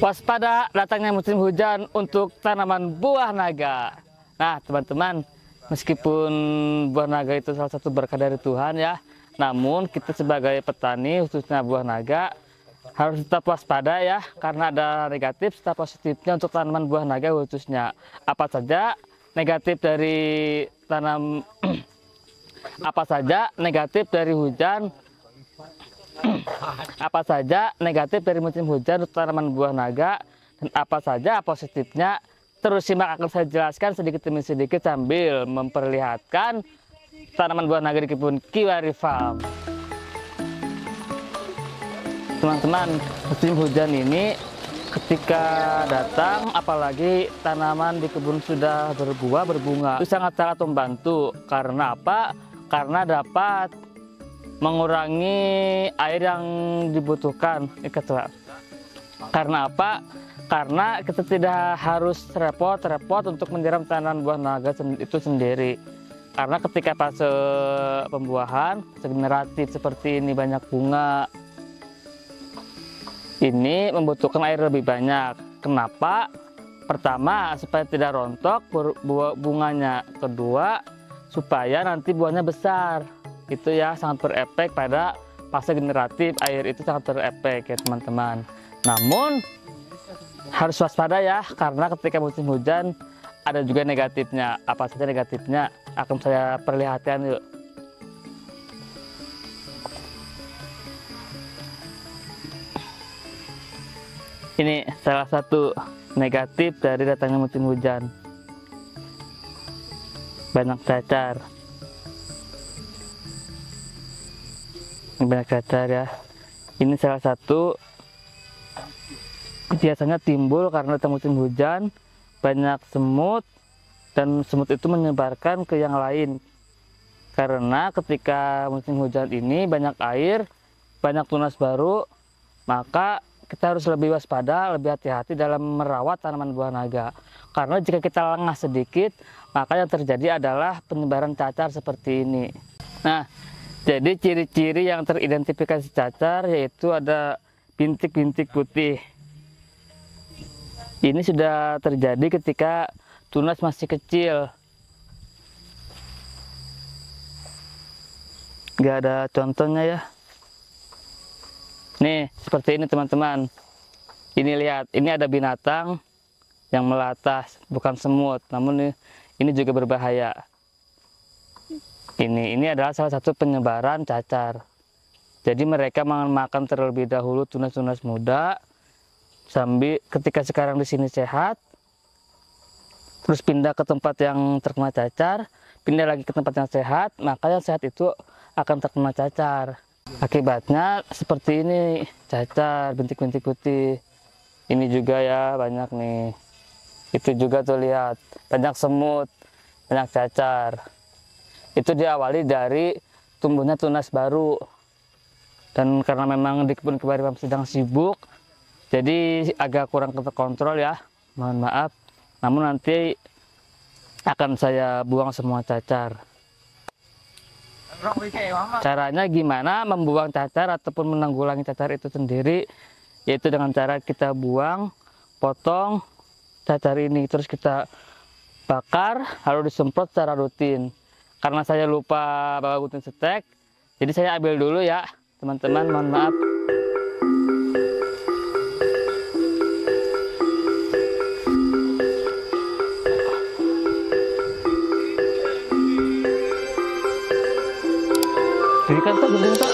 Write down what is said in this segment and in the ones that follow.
Waspada datangnya musim hujan untuk tanaman buah naga. Nah, teman-teman, meskipun buah naga itu salah satu berkah dari Tuhan ya, namun kita sebagai petani khususnya buah naga harus tetap waspada ya, karena ada negatif serta positifnya untuk tanaman buah naga khususnya. Apa saja negatif dari tanam apa saja negatif dari hujan? Apa saja negatif dari musim hujan untuk tanaman buah naga dan apa saja positifnya? Terus simak, akan saya jelaskan sedikit demi sedikit sambil memperlihatkan tanaman buah naga di kebun Kiwari Farm. Teman-teman, musim hujan ini ketika datang, apalagi tanaman di kebun sudah berbuah berbunga, itu sangat-sangat membantu. Karena apa? Karena dapat mengurangi air yang dibutuhkan. Karena apa? Karena kita tidak harus repot-repot untuk menyiram tanaman buah naga itu sendiri. Karena ketika fase pembuahan, generatif seperti ini, banyak bunga, ini membutuhkan air lebih banyak. Kenapa? Pertama, supaya tidak rontok bunganya. Kedua, supaya nanti buahnya besar. Itu ya sangat berefek pada fase generatif, air itu sangat berefek ya teman-teman. Namun harus waspada ya, karena ketika musim hujan ada juga negatifnya. Apa saja negatifnya akan saya perlihatkan yuk. Ini salah satu negatif dari datangnya musim hujan, banyak cacar. Banyak cacar ya. Ini salah satu biasanya timbul karena datang musim hujan, banyak semut, dan semut itu menyebarkan ke yang lain. Karena ketika musim hujan ini banyak air, banyak tunas baru, maka kita harus lebih waspada, lebih hati-hati dalam merawat tanaman buah naga. Karena jika kita lengah sedikit, maka yang terjadi adalah penyebaran cacar seperti ini. Nah, jadi ciri-ciri yang teridentifikasi cacar yaitu ada bintik-bintik putih. Ini sudah terjadi ketika tunas masih kecil. Nggak ada contohnya ya. Nih, seperti ini teman-teman. Ini lihat, ini ada binatang yang melata, bukan semut, namun ini juga berbahaya. Ini adalah salah satu penyebaran cacar. Jadi mereka makan terlebih dahulu tunas-tunas muda, sambil ketika sekarang di sini sehat, terus pindah ke tempat yang terkena cacar, pindah lagi ke tempat yang sehat, maka yang sehat itu akan terkena cacar. Akibatnya seperti ini, cacar, bintik-bintik putih. Ini juga ya banyak nih. Itu juga tuh lihat, banyak semut, banyak cacar. Itu diawali dari tumbuhnya tunas baru. Dan karena memang di kebun Kiwari Farm sedang sibuk, jadi agak kurang terkontrol ya, mohon maaf. Namun nanti akan saya buang semua cacar. Caranya gimana membuang cacar ataupun menanggulangi cacar itu sendiri, yaitu dengan cara kita buang, potong cacar ini, terus kita bakar, lalu disemprot secara rutin. Karena saya lupa bawa gunting setek, jadi saya ambil dulu ya teman-teman, mohon maaf. Berikan tuh gunting tuh.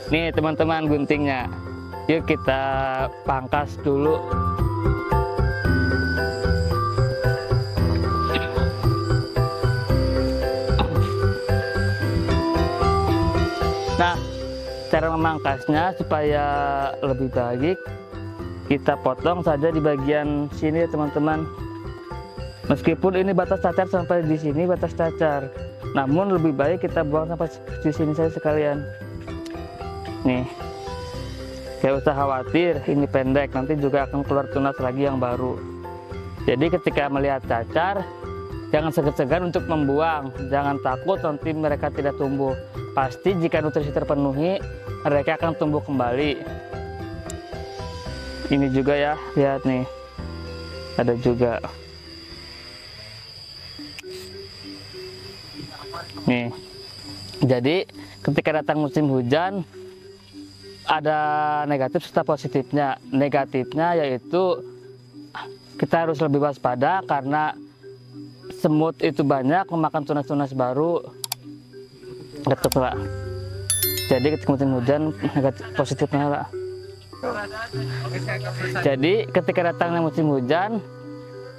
Nih teman-teman guntingnya, yuk kita pangkas dulu. Nah, cara memangkasnya supaya lebih baik, kita potong saja di bagian sini ya teman-teman. Meskipun ini batas cacar sampai di sini batas cacar, namun lebih baik kita buang sampai di sini saja sekalian. Nih, gak usah khawatir, ini pendek, nanti juga akan keluar tunas lagi yang baru. Jadi ketika melihat cacar, jangan segan-segan untuk membuang, jangan takut nanti mereka tidak tumbuh. Pasti jika nutrisi terpenuhi, mereka akan tumbuh kembali. Ini juga ya, lihat nih, ada juga nih. Jadi ketika datang musim hujan ada negatif serta positifnya. Negatifnya yaitu kita harus lebih waspada karena semut itu banyak memakan tunas-tunas baru. Gitu lah. Jadi ketika musim hujan negatif positifnya lah. Jadi ketika datangnya musim hujan,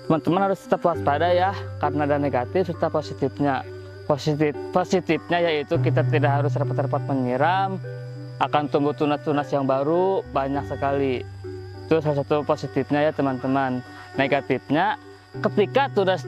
teman-teman harus tetap waspada ya, karena ada negatif serta positifnya. Positifnya yaitu kita tidak harus repot-repot menyiram, akan tumbuh tunas-tunas yang baru banyak sekali. Itu salah satu positifnya ya teman-teman. Negatifnya ketika tunas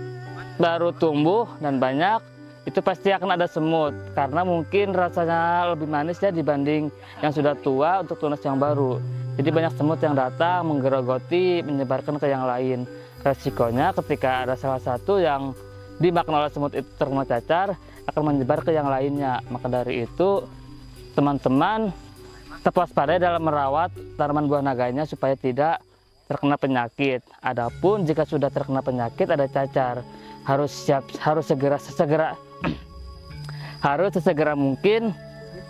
baru tumbuh dan banyak, itu pasti akan ada semut, karena mungkin rasanya lebih manis ya dibanding yang sudah tua untuk tunas yang baru. Jadi banyak semut yang datang menggerogoti, menyebarkan ke yang lain. Resikonya ketika ada salah satu yang dimakan oleh semut itu terkena cacar, akan menyebar ke yang lainnya. Maka dari itu teman-teman tetap waspada dalam merawat tanaman buah naganya supaya tidak terkena penyakit. Adapun jika sudah terkena penyakit, ada cacar, harus sesegera mungkin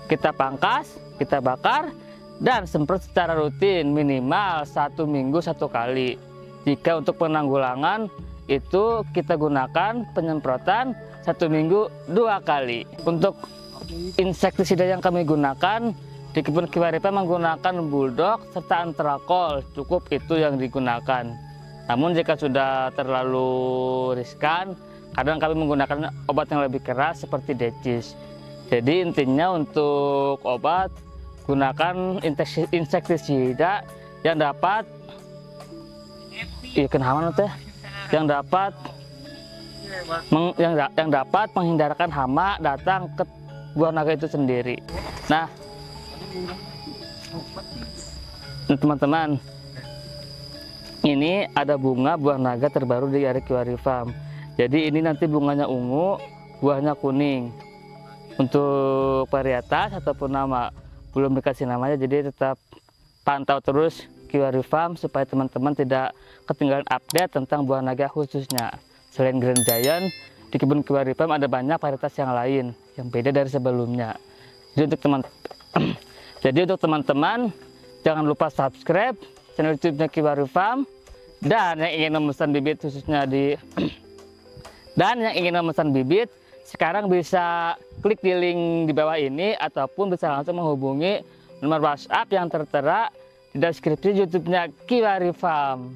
kita pangkas, kita bakar, dan semprot secara rutin minimal 1 minggu 1 kali. Jika untuk penanggulangan itu kita gunakan penyemprotan 1 minggu 2 kali. Untuk insektisida yang kami gunakan di kebun Kiwari Farm menggunakan bulldog serta antrakol, cukup itu yang digunakan. Namun jika sudah terlalu riskan, kadang kami menggunakan obat yang lebih keras seperti decis. Jadi intinya untuk obat, gunakan insektisida yang dapat yang dapat menghindarkan hama datang ke buah naga itu sendiri. Nah teman-teman, ini ada bunga buah naga terbaru di Kiwari Farm. Jadi ini nanti bunganya ungu, buahnya kuning. Untuk varietas ataupun nama belum dikasih namanya, jadi tetap pantau terus Kiwari Farm supaya teman-teman tidak ketinggalan update tentang buah naga khususnya. Selain Grand Giant, di kebun Kiwari Farm ada banyak varietas yang lain yang beda dari sebelumnya. Jadi untuk teman-teman jangan lupa subscribe channel YouTube-nya Kiwari Farm, dan yang ingin memesan bibit khususnya sekarang bisa klik di link di bawah ini ataupun bisa langsung menghubungi nomor WhatsApp yang tertera di deskripsi YouTube-nya Kiwari Farm.